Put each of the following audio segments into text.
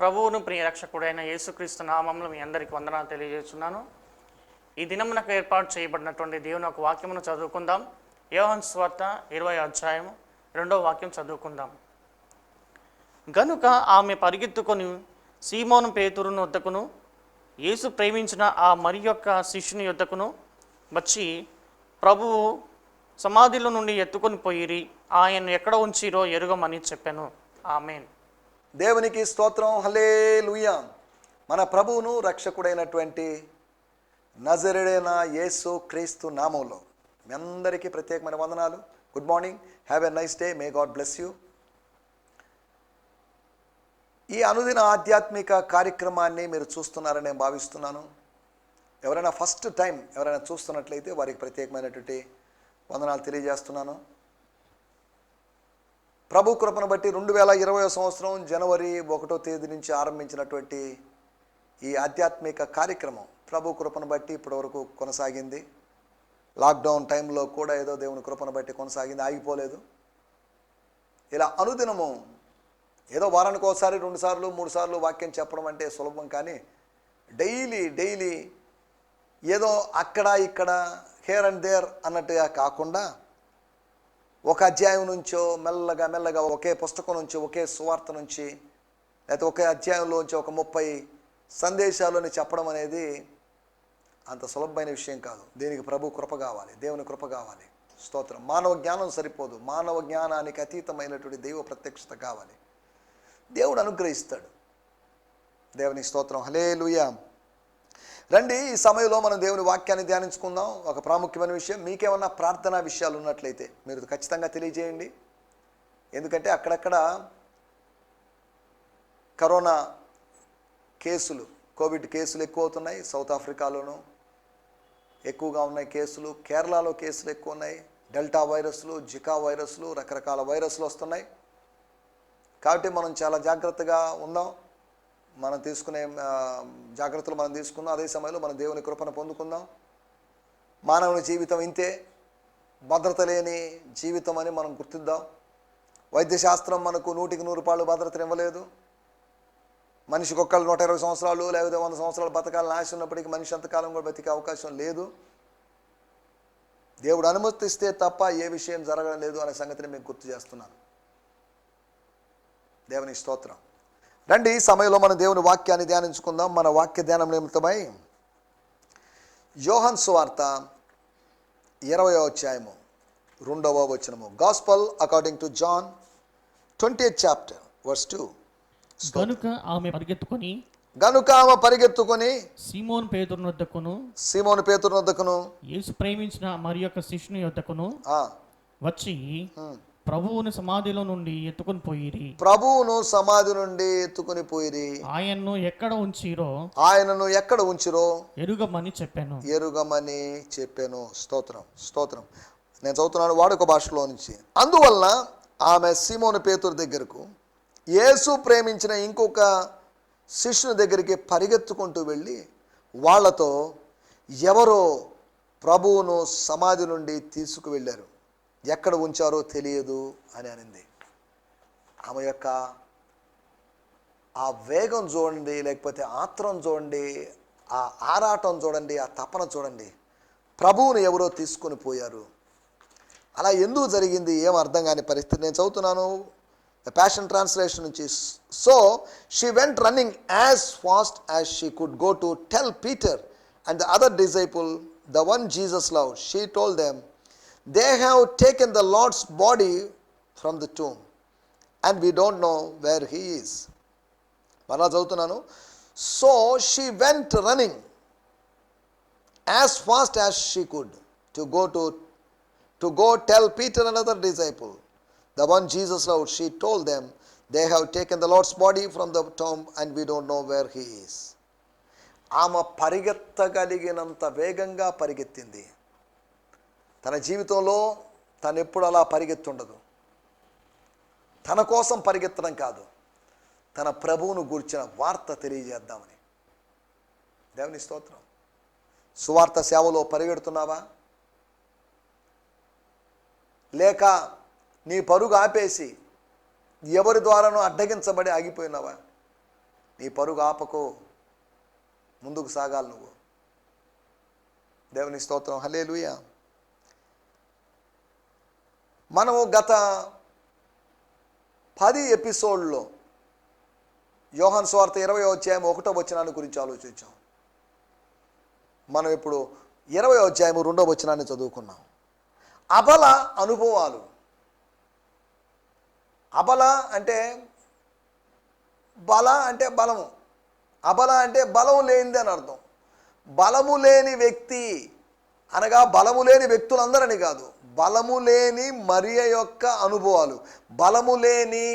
ప్రభువును ప్రియ రక్షకుడైన యేసుక్రీస్తు నామములో మీ అందరికీ వందనాలు తెలియజేస్తున్నాను. ఈ దినం నాకు ఏర్పాటు చేయబడినటువంటి దేవుని ఒక వాక్యమును చదువుకుందాం. యోహాను సువార్త 20వ అధ్యాయము 2వ వాక్యం చదువుకుందాం. గనుక ఆమె పరిగెత్తుకొని సీమోను పేతురును వద్దకును యేసు ప్రేమించిన ఆ మరి యొక్క శిష్యుని యొద్దకును వచ్చి, ప్రభువు సమాధిలో నుండి ఎత్తుకొని పోయిరి, ఆయన్ను ఎక్కడ ఉంచిరో ఎరుగమని చెప్పాను. ఆమేన్. దేవునికి స్తోత్రం. హల్లెలూయా. మన ప్రభువును రక్షకుడైనటువంటి నజరేయుడైన యేసు క్రీస్తు నామంలో మీ అందరికీ ప్రత్యేకమైన వందనాలు. Good morning, have a nice day, may God bless you. ఈ అనుదిన ఆధ్యాత్మిక కార్యక్రమాన్ని మీరు చూస్తున్నారని నేను భావిస్తున్నాను. ఎవరైనా ఫస్ట్ టైం ఎవరైనా చూస్తున్నట్లయితే వారికి ప్రత్యేకమైనటువంటి వందనాలు తెలియజేస్తున్నాను. ప్రభు కృపను బట్టి 2020వ సంవత్సరం జనవరి 1వ తేదీ నుంచి ఆరంభించినటువంటి ఈ ఆధ్యాత్మిక కార్యక్రమం ప్రభు కృపను బట్టి ఇప్పటివరకు కొనసాగింది. లాక్డౌన్ టైంలో కూడా ఏదో దేవుని కృపను బట్టి కొనసాగింది, ఆగిపోలేదు. ఇలా అనుదినము ఏదో వారానికి ఒకసారి 2 సార్లు 3 సార్లు వాక్యం చెప్పడం అంటే సులభం, కానీ డైలీ ఏదో అక్కడ ఇక్కడ హేర్ అండ్ దేర్ అన్నట్టుగా కాకుండా ఒక అధ్యాయం నుంచో మెల్లగా ఒకే పుస్తకం నుంచి, ఒకే సువార్త నుంచి, లేకపోతే ఒకే అధ్యాయంలోంచి ఒక 30 సందేశాలని చెప్పడం అనేది అంత సులభమైన విషయం కాదు. దీనికి ప్రభు కృప కావాలి, దేవుని కృప కావాలి. స్తోత్రం. మానవ జ్ఞానం సరిపోదు, మానవ జ్ఞానానికి అతీతమైనటువంటి దైవ ప్రత్యక్షత కావాలి. దేవుడు అనుగ్రహిస్తాడు. దేవునికి స్తోత్రం. హల్లెలూయా. రండి, ఈ సమయంలో మనం దేవుని వాక్యాన్ని ధ్యానించుకుందాం. ఒక ప్రాముఖ్యమైన విషయం, మీకేమన్నా ప్రార్థనా విషయాలు ఉన్నట్లయితే మీరు ఖచ్చితంగా తెలియజేయండి. ఎందుకంటే అక్కడక్కడ కరోనా కేసులు, కోవిడ్ కేసులు ఎక్కువ అవుతున్నాయి. సౌత్ ఆఫ్రికాలోనూ ఎక్కువగా ఉన్నాయి కేసులు, కేరళలో కేసులు ఎక్కువ ఉన్నాయి. డెల్టా వైరస్లు, జికా వైరస్లు, రకరకాల వైరస్లు వస్తున్నాయి. కాబట్టి మనం చాలా జాగ్రత్తగా ఉందాం. మనం తీసుకునే జాగ్రత్తలు మనం తీసుకుందాం. అదే సమయంలో మన దేవుని కృపను పొందుకుందాం. మానవుని జీవితం ఇంతే, భద్రత లేని జీవితం అని మనం గుర్తిద్దాం. వైద్యశాస్త్రం మనకు 100కి 100 భద్రతను ఇవ్వలేదు. మనిషికి ఒక్కళ్ళు 120 సంవత్సరాలు లేకపోతే 100 సంవత్సరాలు బతకాలని ఆశ ఉన్నప్పటికీ మనిషి అంతకాలం కూడా బతికే అవకాశం లేదు. దేవుడు అనుమతిస్తే తప్ప ఏ విషయం జరగడం లేదు అనే సంగతిని మీకు గుర్తు చేస్తున్నాను. దేవుని స్తోత్రం. రండి, ఈ సమయంలో మన దేవుని వాక్యాన్ని ధ్యానించుకుందాం. మన వాక్య ధ్యానం నిమిత్తమై యోహాను సువార్త 20వ అధ్యాయము 2వ వచనము. Gospel according to John 20th chapter verse 2. గనుక ఆమె పరిగెత్తుకొని సీమోను పేతురు వద్దకును యేసు ప్రేమించిన మరి యొక్క శిష్యుని యొద్దకును వచ్చి, ప్రభువును సమాధిలో నుండి ఎత్తుకొని పోయిరి, ఆయన్ను ఎక్కడ ఉంచిరో ఎరుగమని చెప్పాను. స్తోత్రం. నేను చదువుతున్నాను వాడుక భాషలో నుంచి. అందువలన ఆమె సీమోను పేతురు దగ్గరకు, యేసు ప్రేమించిన ఇంకొక శిష్యుని దగ్గరికి పరిగెత్తుకుంటూ వెళ్ళి వాళ్లతో, ఎవరో ప్రభువును సమాధి నుండి తీసుకువెళ్ళారు, ఎక్కడ ఉంచారో తెలియదు అని అనింది. ఆమె యొక్క ఆ వేగం చూడండి, లేకపోతే ఆత్రం చూడండి, ఆ ఆరాటం చూడండి, ఆ తపన చూడండి. ప్రభువును ఎవరో తీసుకొని పోయారు. అలా ఎందుకు జరిగింది ఏం అర్థం కాని పరిస్థితి. నేను చదువుతున్నాను ద ప్యాషన్ ట్రాన్స్లేషన్ నుంచి. So she went running as fast as she could go to tell Peter and the other disciple the one Jesus love. She told them, they have taken the Lord's body from the tomb and we don't know where he is. మరలా చదువుతున్నాను. So she went running as fast as she could to go tell Peter and other disciple, the one Jesus loved. She told them, they have taken the Lord's body from the tomb and we don't know where he is. ఆమె పరిగెత్తగలిగినంత వేగంగా పరిగెత్తింది. తన జీవితంలో తను ఎప్పుడు అలా పరిగెత్తుండదు. తన కోసం పరిగెత్తడం కాదు, తన ప్రభువును గూర్చిన వార్త తెలియజేద్దామని. దేవుని స్తోత్రం. సువార్త సేవలో పరిగెడుతున్నావా, లేక నీ పరుగు ఆపేసి ఎవరి ద్వారానో అడ్డగించబడి ఆగిపోయినావా? నీ పరుగు ఆపకు, ముందుకు సాగాలి నువ్వు. దేవుని స్తోత్రం, హల్లెలూయా. మనము గత 10 ఎపిసోడ్లో యోహాను సువార్త 20వ అధ్యాయం 1వ వచనాన్ని గురించి ఆలోచించాం. మనం ఇప్పుడు 20వ అధ్యాయం 2వ వచనాన్ని చదువుకున్నాం. అబల అనుభవాలు. అబల అంటే బల అంటే బలము, అబల అంటే బలం లేనిది అని అర్థం. బలము లేని వ్యక్తి అనగా బలము లేని వ్యక్తులందరని కాదు, బలము లేని మరియ యొక్క అనుభవాలు, బలము లేని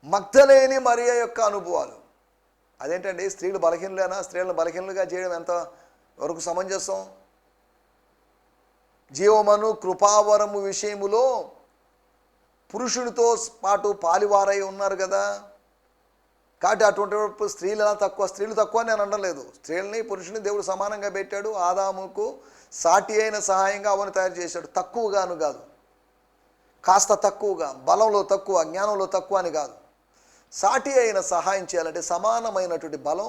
మగ్ధలేని మరియ యొక్క అనుభవాలు. అదేంటండి, స్త్రీలు బలహీనులేనా? స్త్రీలను బలహీనులుగా చేయడం ఎంత వరకు సమంజసం? జీవమను కృపావరము విషయములో పురుషునితో పాటు పాలివారై ఉన్నారు కదా. కాబట్టి అటువంటి స్త్రీలు తక్కువ, స్త్రీలు తక్కువ అని నేను అనలేదు. స్త్రీలని పురుషుని దేవుడు సమానంగా పెట్టాడు. ఆదాముకు సాటి అయిన సహాయంగా అవని తయారు చేశాడు. తక్కువగాను కాదు, కాస్త తక్కువగా, బలంలో తక్కువ, జ్ఞానంలో తక్కువ అని కాదు. సాటి అయిన సహాయం చేయాలంటే సమానమైనటువంటి బలం,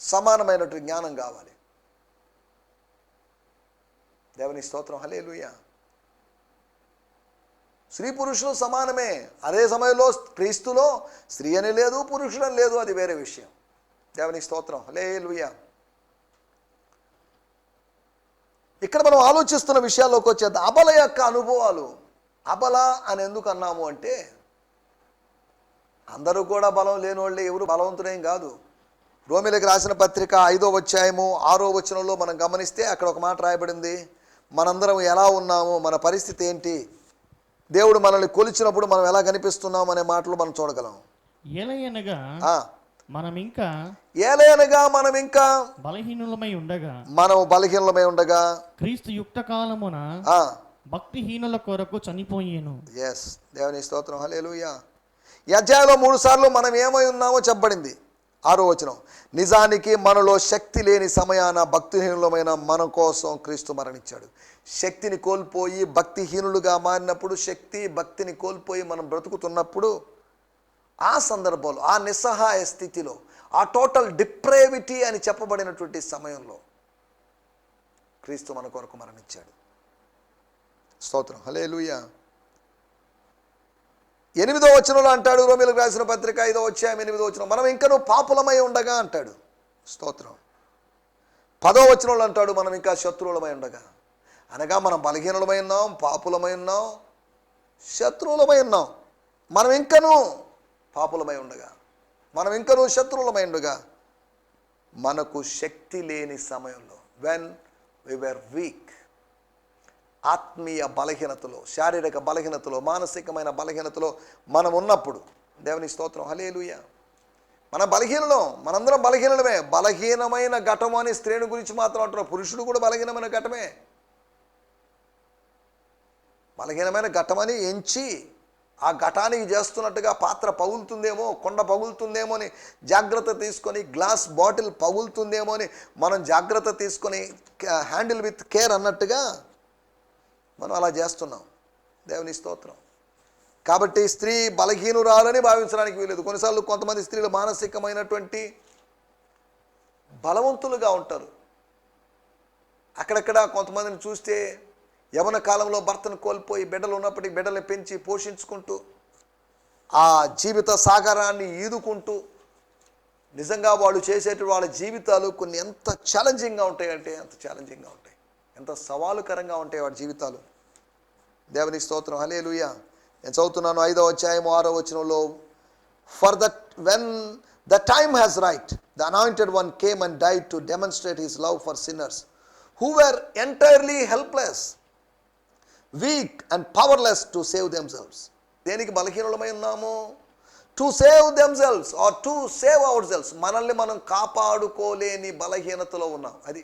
సమానమైనటువంటి జ్ఞానం కావాలి. దేవుని స్తోత్రం, హల్లెలూయా. స్త్రీ పురుషులు సమానమే. అదే సమయంలో క్రీస్తులో స్త్రీ అని లేదు, పురుషుడని లేదు, అది వేరే విషయం. దేవుని స్తోత్రం, హల్లెలూయా. ఇక్కడ మనం ఆలోచిస్తున్న విషయాల్లోకి వచ్చేది అబల యొక్క అనుభవాలు. అబల అని ఎందుకు అన్నాము అంటే, అందరూ కూడా బలం లేని వాళ్ళే, ఎవరు బలవంతుడేం కాదు. రోమీలకు రాసిన పత్రిక 5వ అధ్యాయము 6వ వచనంలో మనం గమనిస్తే అక్కడ ఒక మాట రాయబడింది. మనందరం ఎలా ఉన్నాము, మన పరిస్థితి ఏంటి, దేవుడు మనల్ని కొలిచినప్పుడు మనం ఎలా కనిపిస్తున్నాం అనే మాటలు మనం చూడగలం. ఏలయనగా మనం ఇంకా బలహీనులమై ఉండగా క్రీస్తు యుక్త కాలమున భక్తిహీనుల కొరకు చనిపోయేను. ఎస్, దేవుని స్తోత్రం, హల్లెలూయా. ఈ అధ్యాయంలో 3 సార్లు మనం ఏమై ఉన్నామో చెప్పబడింది. 6వ వచనం, నిజానికి మనలో శక్తి లేని సమయాన భక్తిహీనులమైన మన కోసం క్రీస్తు మరణించాడు. శక్తిని కోల్పోయి భక్తిహీనులుగా మారినప్పుడు, భక్తిని కోల్పోయి మనం బ్రతుకుతున్నప్పుడు, ఆ సందర్భంలో, ఆ నిస్సహాయ స్థితిలో, ఆ టోటల్ డిప్రేవిటీ అని చెప్పబడినటువంటి సమయంలో క్రీస్తు మన కొరకు మరణించాడు. స్తోత్రం, హల్లెలూయా. 8వ వచనంలో అంటాడు, రోమీలకు రాసిన పత్రిక 5వ అధ్యాయం 8వ వచనం, మనం ఇంకనూ పాపులమై ఉండగా అంటాడు. స్తోత్రం. 10వ వచనంలో అంటాడు, మనం ఇంకా శత్రువులమై ఉండగా. అనగా మనం బలహీనులమై ఉన్నాం, పాపులమై ఉన్నాం, శత్రువులమై ఉన్నాం. మనం ఇంకనూ పాపులమై ఉండగా, మనం ఇంకనూ శత్రువులమై ఉండగా, మనకు శక్తి లేని సమయంలో, వెన్ వి వర్ వీక్, ఆత్మీయ బలహీనతలో, శారీరక బలహీనతలో, మానసికమైన బలహీనతలో మనం ఉన్నప్పుడు, దేవుని స్తోత్రం, హల్లెలూయా. మన బలహీనలం, మనందరం బలహీనమే. బలహీనమైన ఘటము అని స్త్రీని గురించి మాత్రం అంటున్నారు. పురుషుడు కూడా బలహీనమైన ఘటమే. బలహీనమైన ఘటమని ఎంచి ఆ ఘటానికి చేస్తున్నట్టుగా పాత్ర పగులుతుందేమో, కొండ పగులుతుందేమో అని జాగ్రత్త తీసుకొని, గ్లాస్ బాటిల్ పగులుతుందేమో అని మనం జాగ్రత్త తీసుకొని, హ్యాండిల్ విత్ కేర్ అన్నట్టుగా మనం అలా చేస్తున్నాం. దేవుని స్తోత్రం. కాబట్టి స్త్రీ బలహీనురాలని భావించడానికి వీలేదు. కొన్నిసార్లు కొంతమంది స్త్రీలు మానసికమైనటువంటి బలవంతులుగా ఉంటారు. అక్కడక్కడ కొంతమందిని చూస్తే యవన కాలంలో భర్తను కోల్పోయి బిడ్డలు ఉన్నప్పటికీ బిడ్డల్ని పెంచి పోషించుకుంటూ ఆ జీవిత సాగరాన్ని ఈదుకుంటూ, నిజంగా వాళ్ళు చేసేటువంటి వాళ్ళ జీవితాలు కొన్ని ఎంత ఛాలెంజింగ్గా ఉంటాయంటే అంత ఛాలెంజింగ్గా ఉంటాయి, ఎంత సవాలుకరంగా ఉంటాయి వాడి జీవితాలు. దేవుని స్తోత్రం, హల్లెలూయా. నేను చదువుతున్నాను 5వ అధ్యాయం 6వ వచనంలో, for that when the time has right the anointed one came and died to demonstrate his love for sinners who were entirely helpless, weak and powerless to save themselves. దేనికి బలహీనులమై ఉన్నాము? To save themselves or to save ourselves. మనల్ని మనం కాపాడుకోలేని బలహీనతలో ఉన్నాం. అది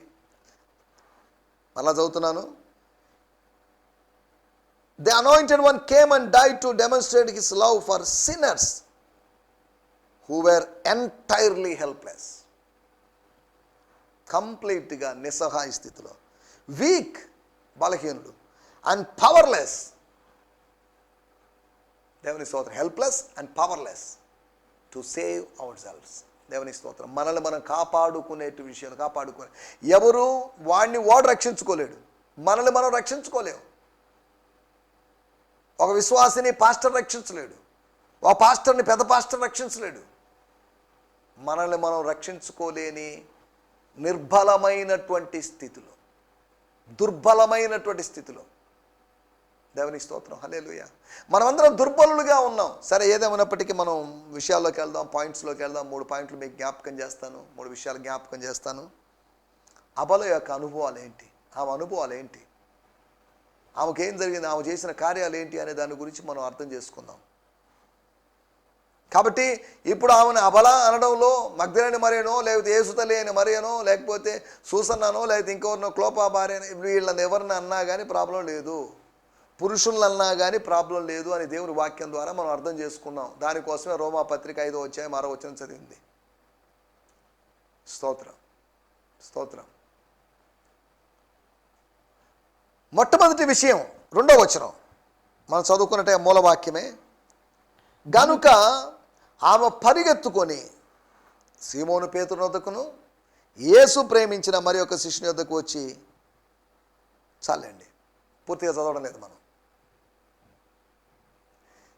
మళ్ళా చదువుతున్నాను. The anointed one came and died to demonstrate his love for sinners who were entirely helpless. కంప్లీట్గా నిస్సహాయ స్థితిలో, వీక్ బలహీనుడు, అండ్ పవర్లెస్. దేవుని స్తోత్రం. Helpless and powerless to save hour selves. దేవునికి స్తోత్రం. మనల్ని మనం కాపాడుకునే విషయాలు కాపాడుకునే, ఎవరు వాడు రక్షించుకోలేడు, మనల్ని మనం రక్షించుకోలేము. ఒక విశ్వాసిని పాస్టర్ రక్షించలేడు, ఒక పాస్టర్ని పెద్ద పాస్టర్ రక్షించలేడు. మనల్ని మనం రక్షించుకోలేని నిర్బలమైనటువంటి స్థితిలో, దుర్బలమైనటువంటి స్థితిలో, దేవునికి స్తోత్రం, హల్లెలూయా, మనమందరం దుర్బలులుగా ఉన్నాం. సరే, ఏదేమైనప్పటికీ మనం విషయాల్లోకి వెళ్దాం, పాయింట్స్లోకి వెళ్దాం. 3 పాయింట్లు మీకు జ్ఞాపకం చేస్తాను, 3 విషయాలు జ్ఞాపకం చేస్తాను. అబల యొక్క అనుభవాలు ఏంటి, ఆమె అనుభవాలు ఏంటి, ఆమెకేం జరిగింది, ఆమె చేసిన కార్యాలు ఏంటి అనే దాని గురించి మనం అర్థం చేసుకుందాం. కాబట్టి ఇప్పుడు ఆమెను అబల అనడంలో మగ్దలేని మరియనో, లేకపోతే యేసుతల్లి అని మరియనో, లేకపోతే సూసన్నానో, లేకపోతే ఇంకెవరినో క్లోపా భార్య, వీళ్ళని ఎవరిని అన్నా కానీ ప్రాబ్లం లేదు, పురుషులను అన్నా కానీ ప్రాబ్లం లేదు అని దేవుని వాక్యం ద్వారా మనం అర్థం చేసుకున్నాం. దానికోసమే రోమా పత్రిక 5వ అధ్యాయం 6వ వచనం చదివింది. స్తోత్రం, స్తోత్రం. మొట్టమొదటి విషయం 2వ వచనం మనం చదువుకున్నట్టే మూలవాక్యమే. గనుక ఆమె పరిగెత్తుకొని సీమోను పేతురు వద్దకును యేసు ప్రేమించిన మరి ఒక శిష్యుని వద్దకు వచ్చి, చాలండి, పూర్తిగా చదవడం లేదు మనం.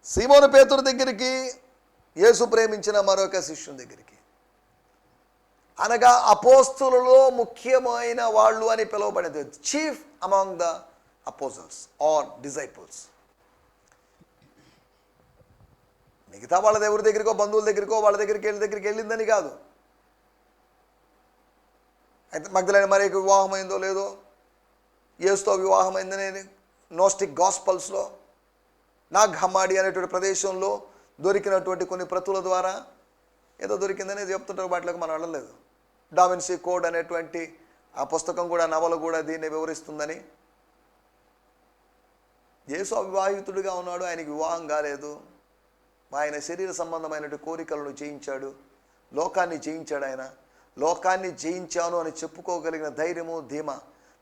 సీమోను పేతురు దగ్గరికి, యేసు ప్రేమించిన మరొక శిష్యుని దగ్గరికి, అనగా అపోస్తులలో ముఖ్యమైన వాళ్ళు అని పిలువబడేది, chief among the apostles or disciples. మిగతా వాళ్ళ ఎవరి దగ్గరికో, బంధువుల దగ్గరికో, వాళ్ళ దగ్గరికి వెళ్ళిందని కాదు. అయితే మగ్దలేని మరియకు వివాహమైందో లేదో, యేసుతో వివాహమైందనే నోస్టిక్ గాస్పల్స్లో, నాగ్ హమ్మాడి అనేటువంటి ప్రదేశంలో దొరికినటువంటి కొన్ని ప్రతుల ద్వారా ఏదో దొరికిందని చెప్తుంటారు. వాటిలోకి మనం వెళ్ళలేదు. డావిన్సీ కోడ్ అనేటువంటి ఆ పుస్తకం కూడా, నవల కూడా దీన్ని వివరిస్తుందని. యేసు అవివాహితుడిగా ఉన్నాడు, ఆయనకి వివాహం కాలేదు, ఆయన శరీర సంబంధమైనటువంటి కోరికలను జయించాడు, లోకాన్ని జయించాడు. ఆయన లోకాన్ని జయించాను అని చెప్పుకోగలిగిన ధైర్యము, ధీమా,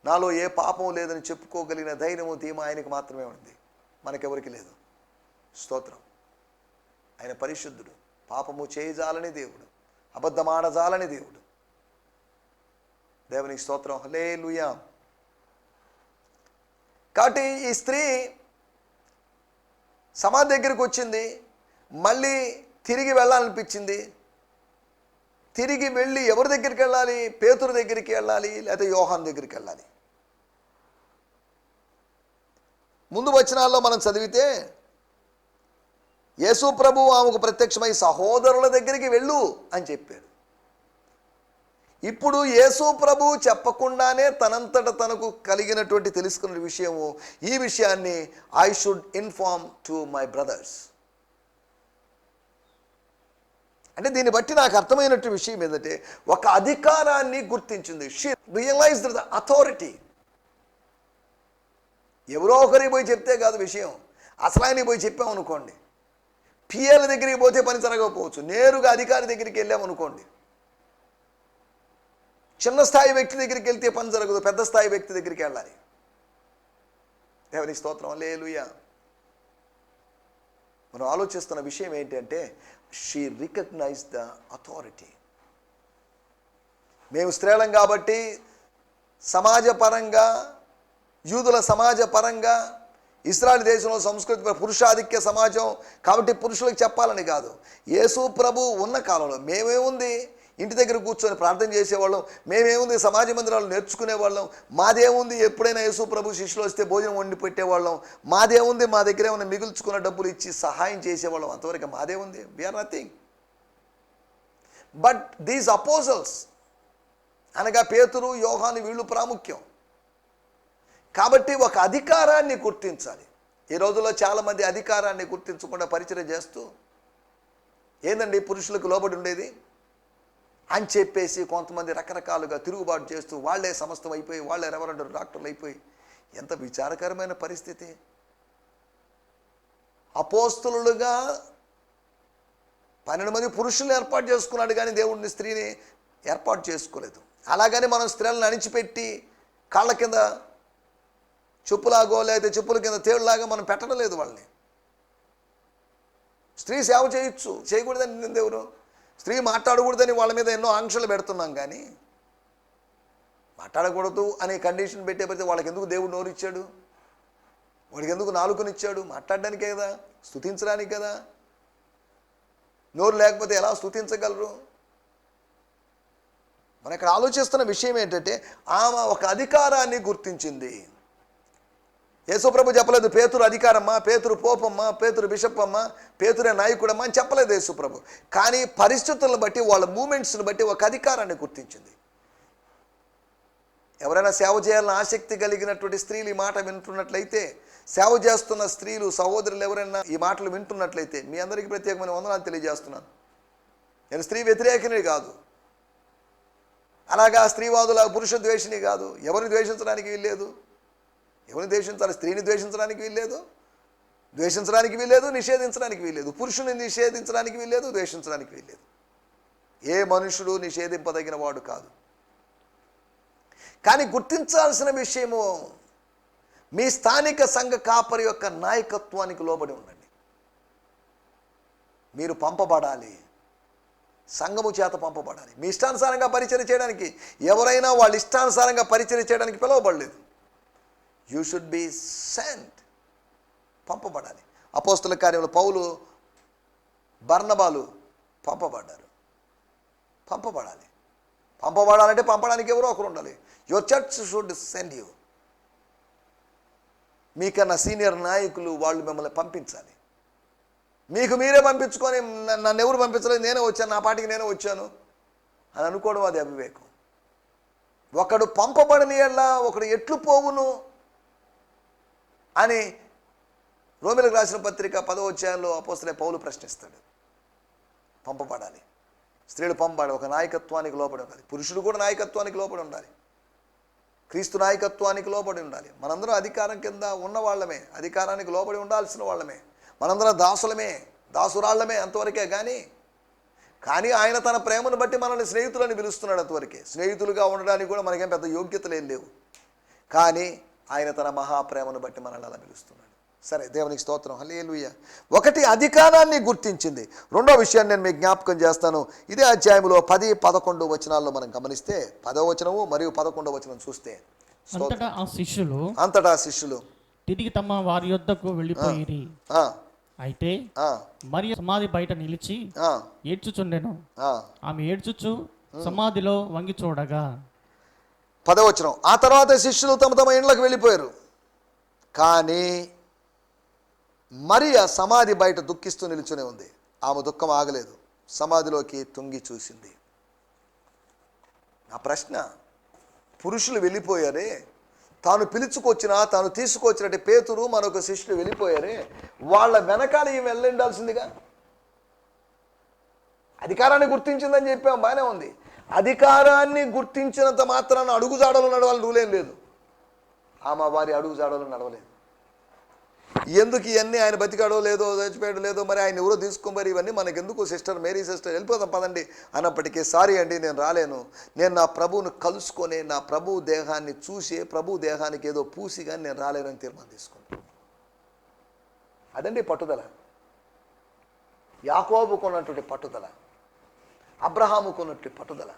నాలో ఏ పాపం లేదని చెప్పుకోగలిగిన ధైర్యము, ధీమా ఆయనకి మాత్రమే ఉంది, మనకెవరికి లేదు. స్తోత్రం. ఆయన పరిశుద్ధుడు, పాపము చేయజాలని దేవుడు, అబద్ధమాడజాలని దేవుడు. దేవునికి స్తోత్రం, హల్లెలూయా. కాబట్టి ఈ స్త్రీ సమాధి దగ్గరికి వచ్చింది, మళ్ళీ తిరిగి వెళ్ళాలనిపించింది. తిరిగి వెళ్ళి ఎవరి దగ్గరికి వెళ్ళాలి? పేతురు దగ్గరికి వెళ్ళాలి, లేకపోతే యోహాను దగ్గరికి వెళ్ళాలి. ముందు వచనాల్లో మనం చదివితే యేసు ప్రభువు ఆమెకు ప్రత్యక్షమై సహోదరుల దగ్గరికి వెళ్ళు అని చెప్పాడు. ఇప్పుడు యేసు ప్రభువు చెప్పకుండానే తనంతట తనకు కలిగినటువంటి తెలుసుకున్న విషయము, ఈ విషయాన్ని I should inform to my brothers. అంటే దీన్ని బట్టి నాకు అర్థమైనట్టు విషయం ఏంటంటే, ఒక అధికారాన్ని గుర్తించింది. She realised the authority. ఎవరో ఒకరికి పోయి చెప్తే కాదు విషయం, అసలు ఆయనకి పోయి చెప్పామనుకోండి, పిఎల్ దగ్గరికి పోతే పని జరగకపోవచ్చు. నేరుగా అధికారి దగ్గరికి వెళ్ళామనుకోండి, చిన్న స్థాయి వ్యక్తి దగ్గరికి వెళ్తే పని జరగదు, పెద్ద స్థాయి వ్యక్తి దగ్గరికి వెళ్ళాలి. దేవునికి స్తోత్రం, హల్లెలూయా. మనం ఆలోచిస్తున్న విషయం ఏంటంటే, షీ రికగ్నైజ్ ద అథారిటీ. మేము స్త్రీలం కాబట్టి సమాజపరంగా, యూదుల సమాజపరంగా, ఇశ్రాయేలు దేశంలో సంస్కృతి పురుషాధిక్య సమాజం కాబట్టి పురుషులకు చెప్పాలని కాదు. యేసు ప్రభు ఉన్న కాలంలో మేమేముంది, ఇంటి దగ్గర కూర్చొని ప్రార్థన చేసేవాళ్ళం, మేమేముంది సమాజ మందిరాలు నేర్చుకునేవాళ్ళం, మాదేముంది ఎప్పుడైనా యేసు ప్రభు శిష్యులు వస్తే భోజనం వండి పెట్టేవాళ్ళం, మాదేముంది మా దగ్గర ఏమైనా మిగుల్చుకున్న డబ్బులు ఇచ్చి సహాయం చేసేవాళ్ళం, అంతవరకు మాదేముంది. We are nothing. But these apostles అనగా పేతురు, యోహాను, వీళ్ళు ప్రాముఖ్యం. కాబట్టి ఒక అధికారాన్ని గుర్తించాలి. ఈ రోజుల్లో చాలామంది అధికారాన్ని గుర్తించకుండా పరిచయం చేస్తూ, ఏందండి పురుషులకు లోబడి ఉండేది అని చెప్పేసి కొంతమంది రకరకాలుగా తిరుగుబాటు చేస్తూ వాళ్ళే సమస్తం అయిపోయి, వాళ్ళే రెవరెండ్ డాక్టర్లు అయిపోయి, ఎంత విచారకరమైన పరిస్థితి. అపోస్తలులుగా 12 మంది పురుషులను ఏర్పాటు చేసుకున్నాడు, కానీ దేవుడిని స్త్రీని ఏర్పాటు చేసుకోలేదు. అలాగని మనం స్త్రీలను అణిచిపెట్టి కాళ్ళ కింద చెప్పులాగో లేకపోతే చెప్పుల కింద తేళ్లాగా మనం పెట్టడం లేదు వాళ్ళని. స్త్రీ సేవ చేయొచ్చు, చేయకూడదని నింద ఎవరు? స్త్రీ మాట్లాడకూడదని వాళ్ళ మీద ఎన్నో ఆంక్షలు పెడుతున్నాం, కానీ మాట్లాడకూడదు అనే కండిషన్ పెట్టే ప్రతి వాళ్ళకి ఎందుకు దేవుడు నోరు ఇచ్చాడు? వాడికి ఎందుకు నాలుకనిచ్చాడు? మాట్లాడడానికే కదా, స్తుతించడానికి కదా. నోరు లేకపోతే ఎలా స్తుతించగలరు? మనం ఇక్కడ ఆలోచిస్తున్న విషయం ఏంటంటే, ఆమె ఒక అధికారాన్ని గుర్తించింది. యేసుప్రభు చెప్పలేదు పేతురు అధికారమ్మా, పేతురు పోపమ్మా, పేతురు బిషప్ అమ్మా, పేతురే నాయకుడమ్మా అని చెప్పలేదు యేసుప్రభు. కానీ పరిస్థితులను బట్టి, వాళ్ళ మూమెంట్స్ని బట్టి ఒక అధికారాన్ని గుర్తించింది. ఎవరైనా సేవ చేయాలని ఆసక్తి కలిగినటువంటి స్త్రీలు ఈ మాట వింటున్నట్లయితే, సేవ చేస్తున్న స్త్రీలు సహోదరులు ఎవరైనా ఈ మాటలు వింటున్నట్లయితే, మీ అందరికీ ప్రత్యేకమైన వందనాలు తెలియజేస్తున్నాను. నేను స్త్రీ వ్యతిరేకిని కాదు, అలాగా స్త్రీవాదుల పురుష ద్వేషిని కాదు. ఎవరిని ద్వేషించడానికి వీల్లేదు. ఎవరిని ద్వేషించాలి? స్త్రీని ద్వేషించడానికి వీల్లేదు, ద్వేషించడానికి వీల్లేదు, నిషేధించడానికి వీల్లేదు. పురుషుని నిషేధించడానికి వీల్లేదు, ద్వేషించడానికి వీల్లేదు. ఏ మనుషుడు నిషేధింపదగిన వాడు కాదు. కానీ గుర్తించాల్సిన విషయము, మీ స్థానిక సంఘ కాపరి యొక్క నాయకత్వానికి లోబడి ఉండండి. మీరు పంపబడాలి, సంఘము చేత పంపబడాలి. మీ ఇష్టానుసారంగా పరిచర్య చేయడానికి ఎవరైనా వాళ్ళ ఇష్టానుసారంగా పరిచర్య చేయడానికి పిలువబడలేదు. యూ షుడ్ బి సెంట్, పంపబడాలి. అపోస్తల కార్యంలో పౌలు, బర్నబాలు పంపబడ్డారు. పంపబడాలి. పంపబడాలంటే పంపడానికి ఎవరో ఒకరు ఉండాలి. Your church should send you. మీకన్నా సీనియర్ నాయకులు వాళ్ళు మిమ్మల్ని పంపించాలి. మీకు మీరే పంపించుకొని నన్ను ఎవరు పంపించలేదు, నేనే వచ్చాను, నా పాటికి నేనే వచ్చాను అని అనుకోవడం అది అవివేకం. ఒకడు పంపబడిన యెడల ఒకడు ఎట్లు పోవును అని రోమీయులకు రాసిన పత్రిక 10వ అధ్యాయంలో అపోస్తలుడైన పౌలు ప్రశ్నిస్తాడు. పంపబడాలి. స్త్రీలు పంపబడాలి, ఒక నాయకత్వానికి లోబడి ఉండాలి. పురుషుడు కూడా నాయకత్వానికి లోబడి ఉండాలి. క్రీస్తు నాయకత్వానికి లోబడి ఉండాలి. మనందరం అధికారం కింద ఉన్న వాళ్ళమే, అధికారానికి లోబడి ఉండాల్సిన వాళ్ళమే. మనందరం దాసులమే, దాసురాళ్ళమే అంతవరకే. కానీ ఆయన తన ప్రేమను బట్టి మనల్ని స్నేహితులని పిలుస్తున్నాడు. అంతవరకే. స్నేహితులుగా ఉండడానికి కూడా మనకేం పెద్ద యోగ్యతలు ఏం లేవు, కానీ ఆయన తన మహాప్రేమను బట్టి మనల్ని అలా పిలుస్తున్నాడు. సరే, దేవునికి స్తోత్రం, హల్లెలూయా. ఒకటి అధికారాన్ని గుర్తించింది. రెండో విషయాన్ని నేను మీకు జ్ఞాపకం చేస్తాను. ఇదే అధ్యాయంలో 10, 11 వచనాల్లో మనం గమనిస్తే, 10వ వచనము మరియు 11వ వచనం చూస్తే, అంతటా శిష్యులు తిరిగి తమ వారి యొద్దకు వెళ్ళిపోయిరి. అయితే మరియ సమాధి బయట నిలిచి ఏడ్చుచుండెను. ఆమె ఏడ్చుచు సమాధిలో వంగి చూడగా. 10వ వచనం, ఆ తర్వాత శిష్యులు తమ తమ ఇండ్లకు వెళ్ళిపోయారు. కానీ మరియ సమాధి బయట దుఃఖిస్తూ నిలుచునే ఉంది. ఆమె దుఃఖం ఆగలేదు, సమాధిలోకి తొంగి చూసింది. నా ప్రశ్న, పురుషులు వెళ్ళిపోయారే, తాను పిలుచుకొచ్చినా తాను తీసుకొచ్చినట్టు పేతురు మరొక శిష్యుడు వెళ్ళిపోయారే, వాళ్ళ వెనకాల ఈమె వెళ్ళిండాల్సిందిగా. అధికారాన్ని గుర్తించిందని చెప్పాం, బాగానే ఉంది. అధికారాన్ని గుర్తించినంత మాత్రాన అడుగుజాడలు నడవాలని రూలేం లేదు. ఆమె వారి అడుగుజాడలు నడవలేదు. ఎందుకు ఇవన్నీ? ఆయన బతికాడో లేదో, చచ్చిపోయాడో లేదో, మరి ఆయన ఎవరో తీసుకొని మరి ఇవన్నీ మనకెందుకు? సిస్టర్ మేరీ సిస్టర్ వెళ్ళిపోదాం పదండి అన్నప్పటికీ, సారీ అండి నేను రాలేను, నేను నా ప్రభువును కలుసుకొని నా ప్రభు దేహాన్ని చూసి ప్రభు దేహానికి ఏదో పూసి కానీ నేను రాలేనని తీర్మానం తీసుకున్నాను. అదండి పట్టుదల. యాకోబుకున్నటువంటి పట్టుదల, అబ్రహాముకున్నటువంటి పట్టుదల.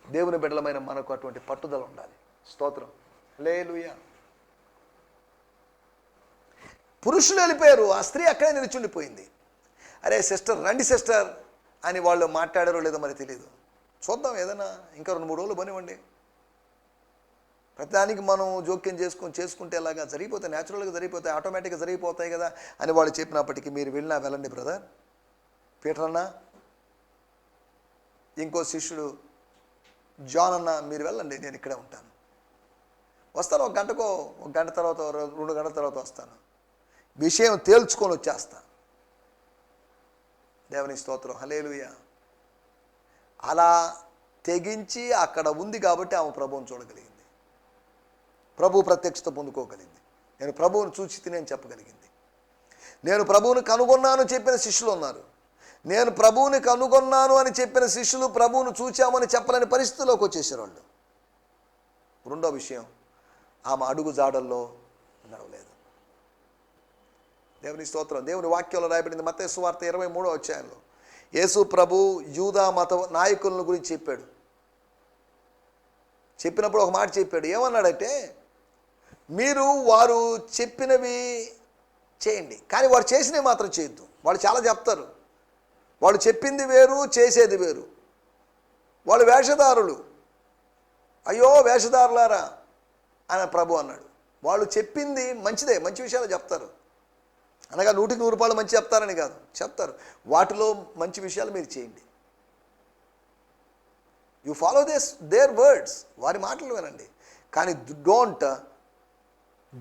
దేవుని బిడ్డలమైన మనకు అటువంటి పట్టుదల ఉండాలి. స్తోత్రం, హల్లెలూయా. పురుషులు వెళ్ళిపోయారు, ఆ స్త్రీ అక్కడే నిలిచుండిపోయింది. అరే సిస్టర్, రండి సిస్టర్ అని వాళ్ళు మాట్లాడారో లేదో మరి తెలియదు. చూద్దాం, ఏదైనా ఇంకా 2-3 రోజులు పనివ్వండి. ప్రతిదానికి మనం జోక్యం చేసుకుంటే ఎలాగా? జరిగిపోతాయి, న్యాచురల్గా జరిగిపోతాయి, ఆటోమేటిక్గా జరిగిపోతాయి కదా అని వాళ్ళు చెప్పినప్పటికీ, మీరు వెళ్ళినా వెళ్ళండి బ్రదర్, పీటర్ అన్న, ఇంకో శిష్యుడు జాన్ అన్న, మీరు వెళ్ళండి, నేను ఇక్కడే ఉంటాను, వస్తాను. 1 గంటకో, 1 గంట తర్వాత, 2 గంటల తర్వాత వస్తాను, విషయం తేల్చుకొని వచ్చేస్తా. దేవుని స్తోత్రం, హల్లెలూయా. అలా తెగించి అక్కడ ఉంది కాబట్టి ఆమె ప్రభువుని చూడగలిగింది, ప్రభు ప్రత్యక్షత పొందుకోగలిగింది. నేను ప్రభువుని చూసి తినేని చెప్పగలిగింది. నేను ప్రభువుని కనుగొన్నాను చెప్పిన శిష్యులు ఉన్నారు. నేను ప్రభువుని కనుగొన్నాను అని చెప్పిన శిష్యులు ప్రభువును చూచామని చెప్పలేని పరిస్థితిలోకి వచ్చేసారు వాళ్ళు. రెండో విషయం, ఆమె అడుగు జాడల్లో నడవలేదు. దేవుని స్తోత్రం. దేవుని వాక్యంలో రాయబడింది మత్తయి సువార్త 23వ అధ్యాయంలో యేసు ప్రభు యూదా మత నాయకులను గురించి చెప్పాడు. చెప్పినప్పుడు ఒక మాట చెప్పాడు. ఏమన్నాడంటే, మీరు వారు చెప్పినవి చేయండి, కానీ వారు చేసినవి మాత్రం చేయొద్దు. వాళ్ళు చాలా చెప్తారు, వాళ్ళు చెప్పింది వేరు, చేసేది వేరు. వాళ్ళు వేషధారులు. అయ్యో వేషధారులారా అని ప్రభు అన్నాడు. వాళ్ళు చెప్పింది మంచిదే, మంచి విషయాలు చెప్తారు, అనగా 100కి 100 మంచి చెప్తారని కాదు, చెప్తారు. వాటిలో మంచి విషయాలు మీరు చేయండి. యు ఫాలో దేర్ వర్డ్స్, వారి మాటలు వినండి, కానీ డోంట్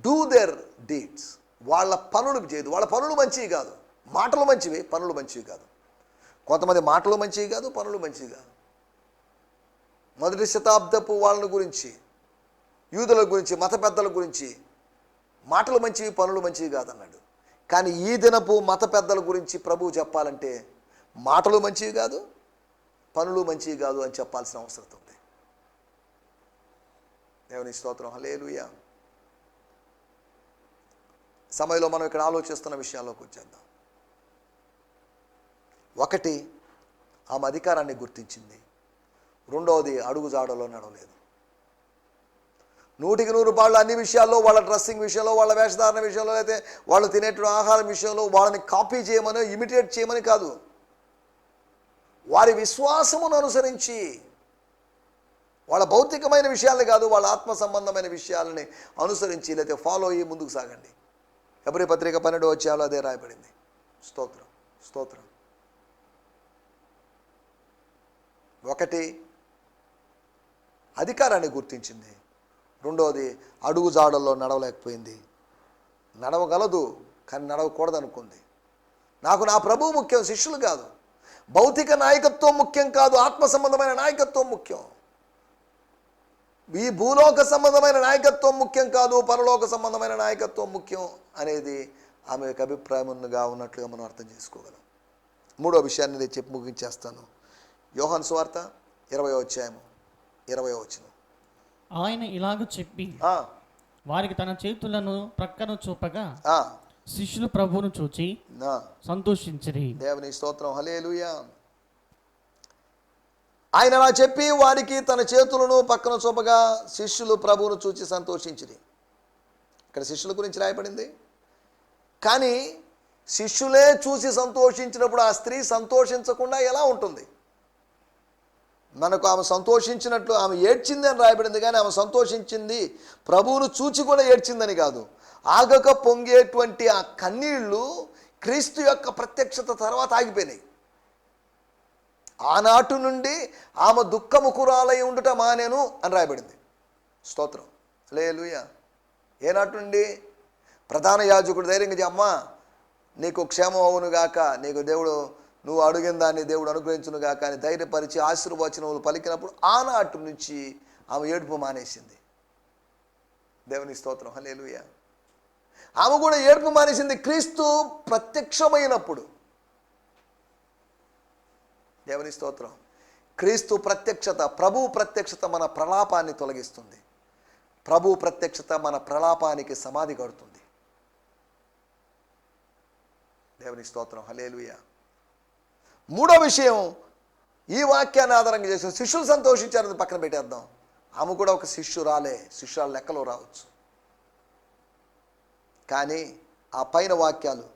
డూ దేర్ డీడ్స్. వాళ్ళ పనులు చేయదు. వాళ్ళ పనులు మంచివి కాదు. మాటలు మంచివి, పనులు మంచివి కాదు. కొంతమంది మాటలు మంచివి కాదు, పనులు మంచివి కాదు. మొదటి శతాబ్దపు వాళ్ళ గురించి, యూదుల గురించి, మత పెద్దల గురించి మాటలు మంచివి, పనులు మంచివి కాదన్నాడు. కానీ ఈ దినపు మత పెద్దల గురించి ప్రభువు చెప్పాలంటే మాటలు మంచివి కాదు, పనులు మంచివి కాదు అని చెప్పాల్సిన అవసరం ఉంది. దేవుని స్తోత్రం. హల్లెలూయా. సమయంలో మనం ఇక్కడ ఆలోచిస్తున్న విషయాల్లోకి వచ్చేద్దాం. ఒకటి, ఆమె అధికారాన్ని గుర్తించింది. రెండవది, అడుగుజాడలో నడవలేదు. 100కి 100 అన్ని విషయాల్లో, వాళ్ళ డ్రెస్సింగ్ విషయంలో, వాళ్ళ వేషధారణ విషయంలో, అయితే వాళ్ళు తినేటువంటి ఆహారం విషయంలో వాళ్ళని కాపీ చేయమని, ఇమిటేట్ చేయమని కాదు, వారి విశ్వాసమును అనుసరించి, వాళ్ళ భౌతికమైన విషయాలని కాదు, వాళ్ళ ఆత్మ సంబంధమైన విషయాలని అనుసరించి లేకపోతే ఫాలో అయ్యి ముందుకు సాగండి. హెబ్రీ పత్రిక 12వ అధ్యాయంలో అదే రాయబడింది. స్తోత్రం, స్తోత్రం. ఒకటి, అధికారాన్ని గుర్తించింది. రెండవది, అడుగుజాడల్లో నడవలేకపోయింది. నడవగలదు కానీ నడవకూడదు అనుకుంది. నాకు నా ప్రభువు ముఖ్యం, శిష్యులు కాదు. భౌతిక నాయకత్వం ముఖ్యం కాదు, ఆత్మ సంబంధమైన నాయకత్వం ముఖ్యం. ఈ భూలోక సంబంధమైన నాయకత్వం ముఖ్యం కాదు, పరలోక సంబంధమైన నాయకత్వం ముఖ్యం అనేది ఆమె యొక్క అభిప్రాయంగా ఉన్నట్లుగా మనం అర్థం చేసుకోగలం. మూడో విషయాన్ని నేను చెప్పి ముగించేస్తాను. యోహాను సువార్త 20వ అధ్యాయము 20వ వచనం. ఆయన ఇలాగ చెప్పి వారికి తన చేతులను ప్రక్కన చూపగా శిష్యులు ప్రభువును చూచి సంతోషించిరి. దేవుని స్తోత్రం. హల్లెలూయా. ఆయన అలా చెప్పి వారికి తన చేతులను పక్కన చూపగా శిష్యులు ప్రభువును చూచి సంతోషించిరి. ఇక్కడ శిష్యుల గురించి రాయబడింది. కానీ శిష్యులే చూసి సంతోషించినప్పుడు ఆ స్త్రీ సంతోషించకుండా ఎలా ఉంటుంది? మనకు ఆమె సంతోషించినట్లు, ఆమె ఏడ్చింది అని రాయబడింది, కానీ ఆమె సంతోషించింది ప్రభువును చూచి కూడా ఏడ్చిందని కాదు. ఆగక పొంగేటువంటి ఆ కన్నీళ్లు క్రీస్తు యొక్క ప్రత్యక్షత తర్వాత ఆగిపోయినాయి. ఆనాటి నుండి ఆమె దుఃఖముఖురాలై ఉండుట మానేను అని రాయబడింది. స్తోత్రం. హల్లెలూయా. ఏనాటి నుండి? ప్రధాన యాజకుడు ధైర్యంగా అమ్మా నీకు క్షేమం అవునుగాక, నీకు దేవుడు నువ్వు అడిగిన దాన్ని దేవుడు అనుగ్రహించునుగాక అని ధైర్యపరిచి ఆశీర్వచనములు పలికినప్పుడు ఆనాటి నుంచి ఆమె ఏడుపు మానేసింది. దేవుని స్తోత్రం. హల్లెలూయా. ఆమె కూడా ఏడుపు మానేసింది క్రీస్తు ప్రత్యక్షమైనప్పుడు. దేవుని స్తోత్రం. క్రీస్తు ప్రత్యక్షత, ప్రభు ప్రత్యక్షత మన ప్రలాపాన్ని తొలగిస్తుంది. ప్రభు ప్రత్యక్షత మన ప్రలాపానికి సమాధి కడుతుంది. దేవుని స్తోత్రం. హల్లెలూయా. మూడో విషయం, ఈ వాక్యాన్ని ఆధారంగా చేసిన శిష్యులు సంతోషించారని పక్కన పెట్టేద్దాం. ఆమె కూడా ఒక శిష్యురాలే, శిష్యురాల లెక్కలో రావచ్చు. కానీ ఆ పైన వాక్యాలు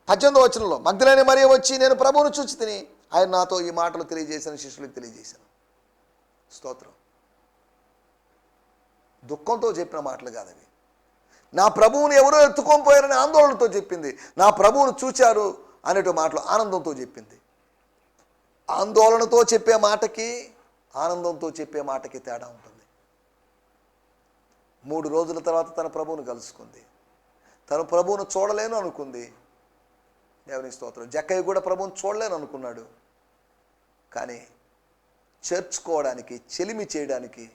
18వ వచనంలో మగ్దలేనే మరియ వచ్చి నేను ప్రభువును చూచి తిని ఆయన నాతో ఈ మాటలు తెలియజేశాను, శిష్యులకు తెలియజేశాను. స్తోత్రం. దుఃఖంతో చెప్పిన మాటలు కాదు అవి. నా ప్రభువుని ఎవరో ఎత్తుకొని పోయారని ఆందోళనతో చెప్పింది. నా ప్రభువును చూచారు అనేటు మాటలు ఆనందంతో చెప్పింది. ఆందోళనతో చెప్పే మాటకి, ఆనందంతో చెప్పే మాటకి తేడా ఉంటుంది. 3 రోజుల తర్వాత తన ప్రభువును కలుసుకుంది. తను ప్రభువును చూడలేను అనుకుంది. దేవుని స్తోత్రం. జక్కయ్య కూడా ప్రభువును చూడలేను అనుకున్నాడు. కానీ చేర్చుకోవడానికి, చెలిమి చేయడానికి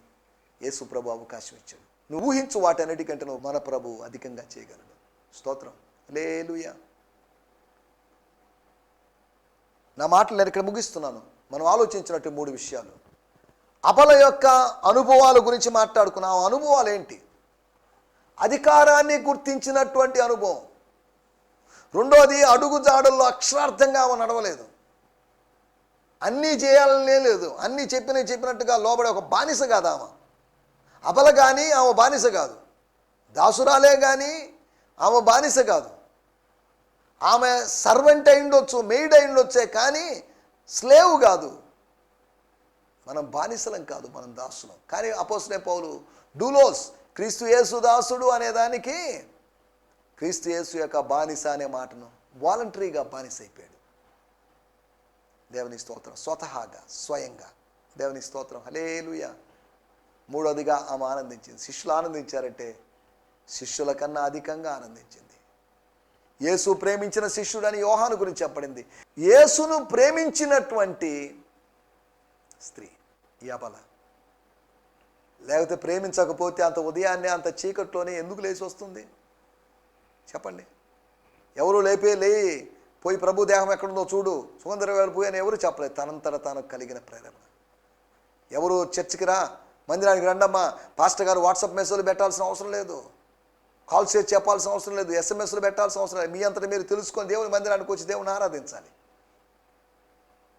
యేసు ప్రభు అవకాశం ఇచ్చాడు. నువ్వు ఊహించు వాటన్నిటికంటే నువ్వు మన ప్రభువు అధికంగా చేయగలడు. స్తోత్రం. హల్లెలూయా. నా మాటలు నేను ఇక్కడ ముగిస్తున్నాను. మనం ఆలోచించినట్టు 3 విషయాలు. అబల యొక్క అనుభవాల గురించి మాట్లాడుకున్నాం. ఆ అనుభవాలు ఏంటి? అధికారాన్ని గుర్తించినటువంటి అనుభవం. రెండోది, అడుగు జాడల్లో అక్షరార్థంగా ఆమె నడవలేదు. అన్నీ చేయాలనే లేదు, అన్నీ చెప్పినట్టుగా లోబడే ఒక బానిస కాదు ఆమె. అబల కానీ ఆమె బానిస కాదు, దాసురాలే కానీ ఆమె బానిస కాదు. ఆమె సర్వెంట్ అయిండొచ్చు, మెయిడ్ అయిండొచ్చే కానీ స్లేవ్ కాదు. మనం బానిసలం కాదు, మనం దాసులం. కానీ అపోస్తలుడైన పౌలు డూలోస్, క్రీస్తు యేసు దాసుడు అనేదానికి క్రీస్తు యేసు యొక్క బానిస అనే మాటను వాలంటరీగా బానిస అయిపోయాడు. దేవుని స్తోత్రం. స్వతహాగా, స్వయంగా. దేవుని స్తోత్రం. హల్లెలూయా. మూడోదిగా ఆమె ఆనందించింది. శిష్యులు ఆనందించారంటే శిష్యుల కన్నా అధికంగా ఆనందించింది. యేసు ప్రేమించిన శిష్యుడని యోహాను గురించి చెప్పబడింది. యేసును ప్రేమించినటువంటి స్త్రీ ఈ అబల. లేకపోతే ప్రేమించకపోతే అంత ఉదయాన్నే అంత చీకట్లోనే ఎందుకు లేచి వస్తుంది చెప్పండి? ఎవరు పోయి ప్రభు దేహం ఎక్కడుందో చూడు, సుగంధద్రవ్యాలు పోయి అని ఎవరు చెప్పలేదు. తనంతట తాను కలిగిన ప్రేరణ. ఎవరు చర్చికి రా, మందిరానికి రండమ్మా, పాస్టర్ గారు వాట్సాప్ మెసేజ్లు పెట్టాల్సిన అవసరం లేదు, కాల్స్ చేసి చెప్పాల్సిన అవసరం లేదు, ఎస్ఎంఎస్లు పెట్టాల్సిన అవసరం లేదు. మీ అంతటా మీరు తెలుసుకొని దేవుని మందిరానికి వచ్చి దేవుని ఆరాధించాలి.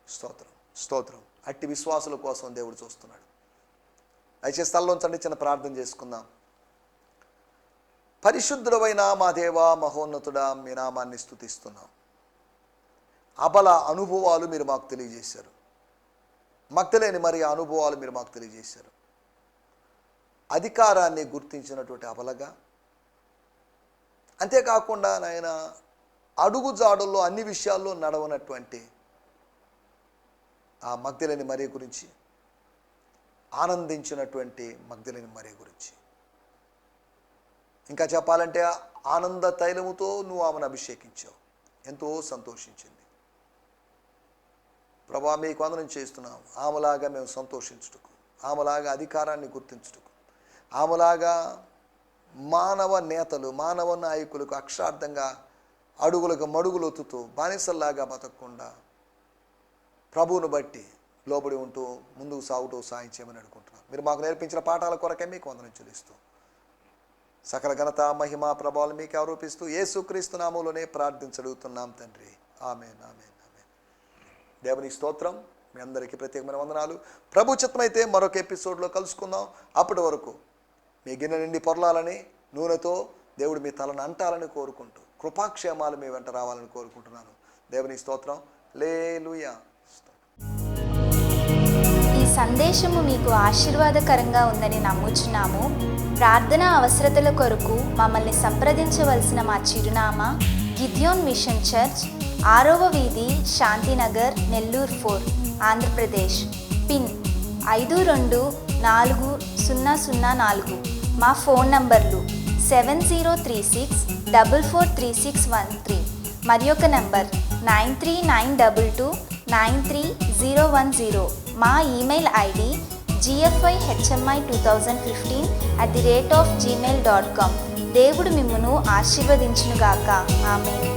స్తోత్రం, స్తోత్రం. అట్టి విశ్వాసుల కోసం దేవుడు చూస్తున్నాడు. అయితే స్థలంలోంచండి, చిన్న ప్రార్థన చేసుకుందాం. పరిశుద్ధుడవైన మా దేవా, మహోన్నతుడా, మీ నామాన్ని స్తుతిస్తున్నాం. అబల అనుభవాలు మీరు మాకు తెలియజేశారు. మగ్దలేని మరి అనుభవాలు మీరు మాకు తెలియజేశారు. అధికారాన్ని గుర్తించినటువంటి అబలగా, అంతేకాకుండా నాయన అడుగు జాడల్లో అన్ని విషయాల్లో నడవనటువంటి ఆ మగ్దలేని మరి గురించి, ఆనందించినటువంటి మగ్దలేని మరి గురించి, ఇంకా చెప్పాలంటే ఆనంద తైలముతో నువ్వు ఆమెను అభిషేకించావు. ఎంతో సంతోషించింది. ప్రభా, మీకు వందనం చేస్తున్నాం. ఆమెలాగా మేము సంతోషించుటకు, ఆమెలాగా అధికారాన్ని గుర్తించుటకు, ఆమెలాగా మానవ నేతలు, మానవ నాయకులకు అక్షరార్థంగా అడుగులకు మడుగులొత్తుతూ బానిసల్లాగా బతకకుండా ప్రభువును బట్టి లోబడి ఉంటూ ముందుకు సాగుతూ సాయం చేయమని అనుకుంటున్నాం. మీరు మాకు నేర్పించిన పాఠాల కొరకే మీకు వందనం చెల్లిస్తూ సకల ఘనత, మహిమ, ప్రభావాలు మీకు ఆరోపిస్తూ యేసుక్రీస్తు నామములోనే ప్రార్థించడుగుతున్నాం తండ్రి. ఆమేన్, ఆమేన్, ఆమేన్. దేవుని స్తోత్రం. మీ అందరికీ ప్రత్యేకమైన వందనాలు. ప్రభు చిత్తమైతే మరొక ఎపిసోడ్లో కలుసుకుందాం. అప్పటి వరకు మీ గిన్నె నిండి పొరలాలని, నూనెతో దేవుడు మీ తలను అంటాలని కోరుకుంటూ, కృపాక్షేమాలు మీ వెంట రావాలని కోరుకుంటున్నాను. దేవుని స్తోత్రం. హల్లెలూయా. ఈ సందేశము మీకు ఆశీర్వాదకరంగా ఉందని నమ్ముచున్నాము. ప్రార్థనా అవసరతల కొరకు మమ్మల్ని సంప్రదించవలసిన మా చిరునామా గిద్యోన్ మిషన్ చర్చ్, 6వ వీధి, శాంతినగర్, నెల్లూరు 4, ఆంధ్రప్రదేశ్. పిన్ 524004. మా ఫోన్ నంబర్లు 7036443613 మరి ఒక నంబర్ 9392293010. మా ఈమెయిల్ ఐడి gfihmi2015@gmail.com. దేవుడు మిమ్మును ఆశీర్వదించునుగాక. ఆమేన్.